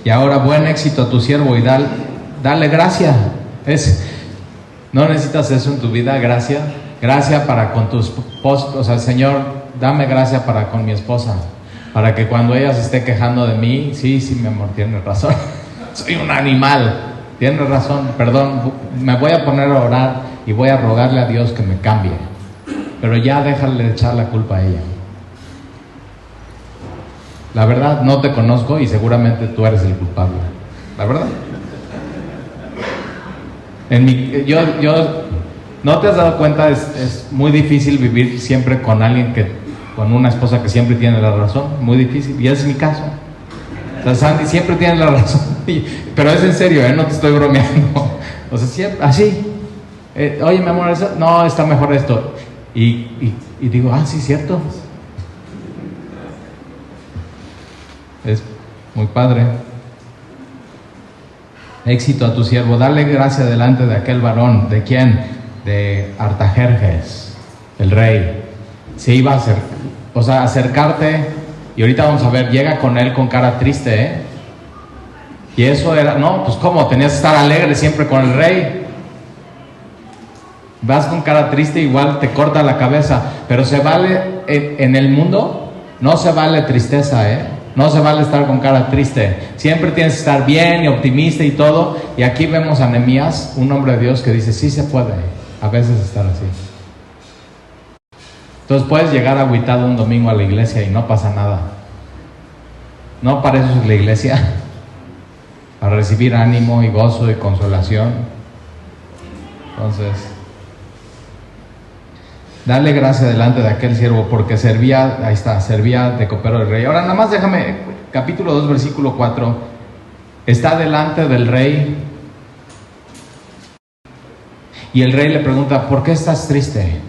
Y ahora, buen éxito a tu siervo y dale gracia. No necesitas eso en tu vida, gracia para con tu esposa. O sea, Señor, dame gracia para con mi esposa, para que cuando ella se esté quejando de mí, sí, mi amor, tienes razón. Soy un animal, tienes razón, perdón, me voy a poner a orar y voy a rogarle a Dios que me cambie, pero ya déjale echar la culpa a ella. La verdad, no te conozco y seguramente tú eres el culpable, la verdad. ¿No te has dado cuenta? Es muy difícil vivir siempre con alguien con una esposa que siempre tiene la razón, muy difícil, y ese es mi caso. O sea, Sandy siempre tiene la razón, pero es en serio, no te estoy bromeando. O sea, siempre, así, oye, mi amor, no, está mejor esto, y digo, sí, cierto. Es muy padre. Éxito a tu siervo, dale gracia delante de aquel varón. ¿De quién? De Artajerjes, el rey. Se iba a acercarte, y ahorita vamos a ver, llega con él con cara triste, y eso era, no, pues cómo, tenías que estar alegre siempre con el rey. Vas con cara triste, igual te corta la cabeza. Pero se vale, en el mundo no se vale tristeza, no se vale estar con cara triste. Siempre tienes que estar bien y optimista y todo. Y aquí vemos a Nehemías, un hombre de Dios, que dice, sí se puede a veces estar así. Entonces puedes llegar agüitado un domingo a la iglesia y no pasa nada. No, para eso es la iglesia, para recibir ánimo y gozo y consolación. Entonces, dale gracia delante de aquel siervo, porque servía de copero del rey. Ahora nada más déjame, capítulo 2, versículo 4, está delante del rey, y el rey le pregunta, ¿por qué estás triste?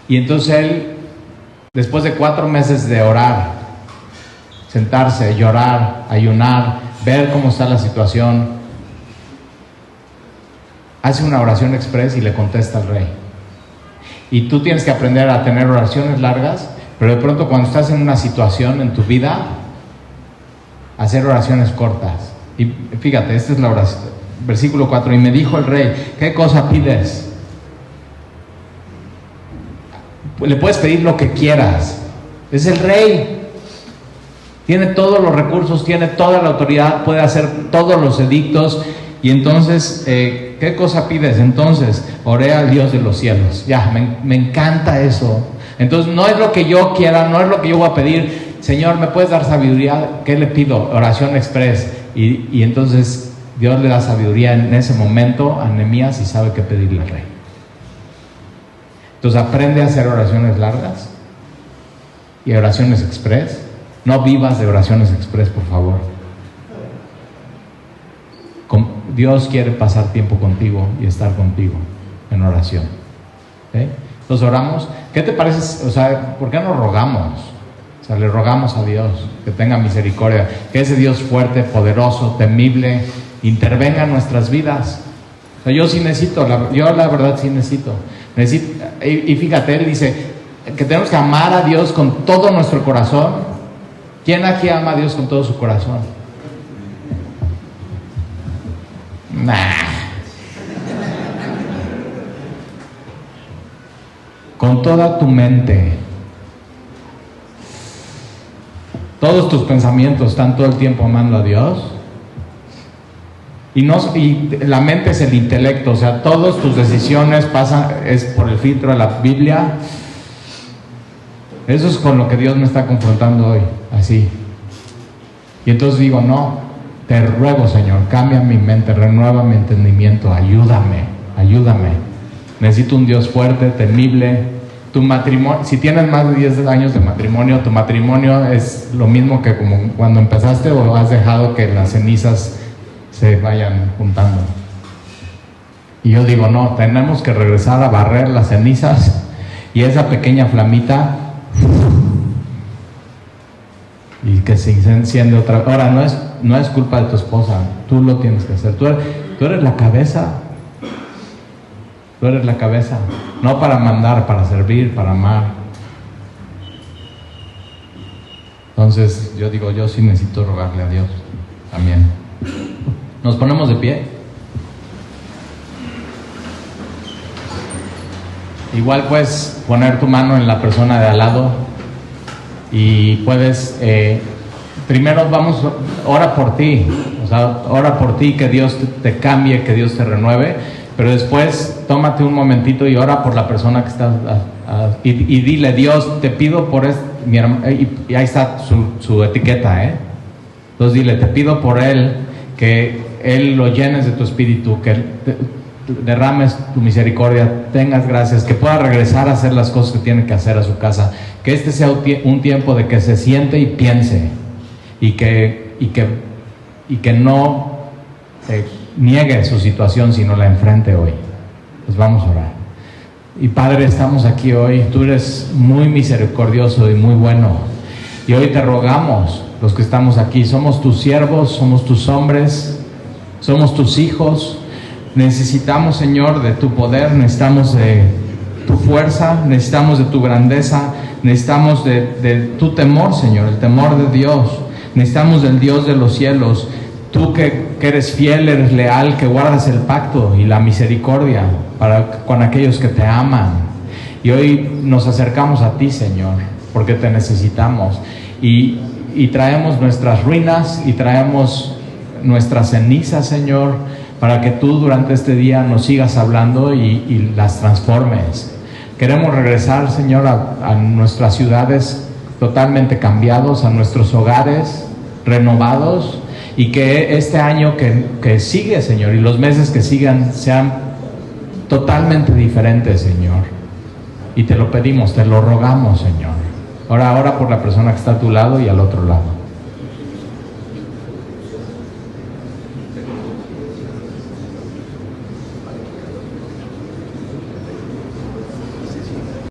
Y entonces él, después de 4 meses de orar, sentarse, llorar, ayunar, ver cómo está la situación, hace una oración express y le contesta al rey. Y tú tienes que aprender a tener oraciones largas, pero de pronto cuando estás en una situación en tu vida, hacer oraciones cortas. Y fíjate, esta es la oración, versículo 4, y me dijo el rey, ¿qué cosa pides? Le puedes pedir lo que quieras, es el rey, tiene todos los recursos, tiene toda la autoridad, puede hacer todos los edictos. Y entonces, ¿qué cosa pides? Entonces, oré al Dios de los cielos. Ya, me encanta eso. Entonces, no es lo que yo quiera, no es lo que yo voy a pedir. Señor, ¿me puedes dar sabiduría? ¿Qué le pido? Oración express. Y entonces, Dios le da sabiduría en ese momento a Nehemías y sabe qué pedirle al rey. Entonces, aprende a hacer oraciones largas y oraciones express. No vivas de oraciones express, por favor. Dios quiere pasar tiempo contigo y estar contigo en oración. Entonces oramos. ¿Qué te parece? O sea, ¿por qué no rogamos? O sea, le rogamos a Dios que tenga misericordia, que ese Dios fuerte, poderoso, temible, intervenga en nuestras vidas. O sea, yo sí necesito, yo la verdad sí necesito. Y fíjate, él dice que tenemos que amar a Dios con todo nuestro corazón. ¿Quién aquí ama a Dios con todo su corazón? Nah. Con toda tu mente. Todos tus pensamientos están todo el tiempo amando a Dios. Y la mente es el intelecto, o sea, todas tus decisiones es por el filtro de la Biblia. Eso es con lo que Dios me está confrontando hoy, así. Y entonces digo, no, te ruego, Señor, cambia mi mente, renueva mi entendimiento, ayúdame. Necesito un Dios fuerte, temible. Tu matrimonio, si tienes más de 10 años de matrimonio, tu matrimonio es lo mismo que como cuando empezaste, o has dejado que las cenizas se vayan juntando. Y yo digo, no, tenemos que regresar a barrer las cenizas y esa pequeña flamita y que se enciende otra vez. Ahora, no es culpa de tu esposa, tú lo tienes que hacer. Tú eres la cabeza. Tú eres la cabeza, no para mandar, para servir, para amar. Entonces yo digo, yo sí necesito rogarle a Dios también. Nos ponemos de pie. Igual puedes poner tu mano en la persona de al lado y puedes, primero ora por ti, o sea, ora por ti, que Dios te cambie, que Dios te renueve, pero después tómate un momentito y ora por la persona que está, y dile, Dios, te pido por mi hermano, y ahí está su etiqueta, entonces dile, te pido por él, que él lo llenes de tu espíritu, que derrames tu misericordia, tengas gracias, que pueda regresar a hacer las cosas que tiene que hacer a su casa, que este sea un tiempo de que se siente y piense, y que no niegue su situación, sino la enfrente hoy. Pues vamos a orar. Y Padre, estamos aquí hoy, tú eres muy misericordioso y muy bueno, y hoy te rogamos, los que estamos aquí, somos tus siervos, somos tus hombres, somos tus hijos. Necesitamos, Señor, de tu poder, necesitamos de tu fuerza, necesitamos de tu grandeza, necesitamos de tu temor, Señor, el temor de Dios. Necesitamos del Dios de los cielos, tú que eres fiel, eres leal, que guardas el pacto y la misericordia con aquellos que te aman. Y hoy nos acercamos a ti, Señor, porque te necesitamos, y traemos nuestras ruinas y traemos nuestras cenizas, Señor, para que tú durante este día nos sigas hablando y las transformes. Queremos regresar, Señor, a nuestras ciudades totalmente cambiados, a nuestros hogares renovados, y que este año que sigue, Señor, y los meses que sigan sean totalmente diferentes, Señor. Y te lo pedimos, te lo rogamos, Señor. Ahora ora por la persona que está a tu lado y al otro lado.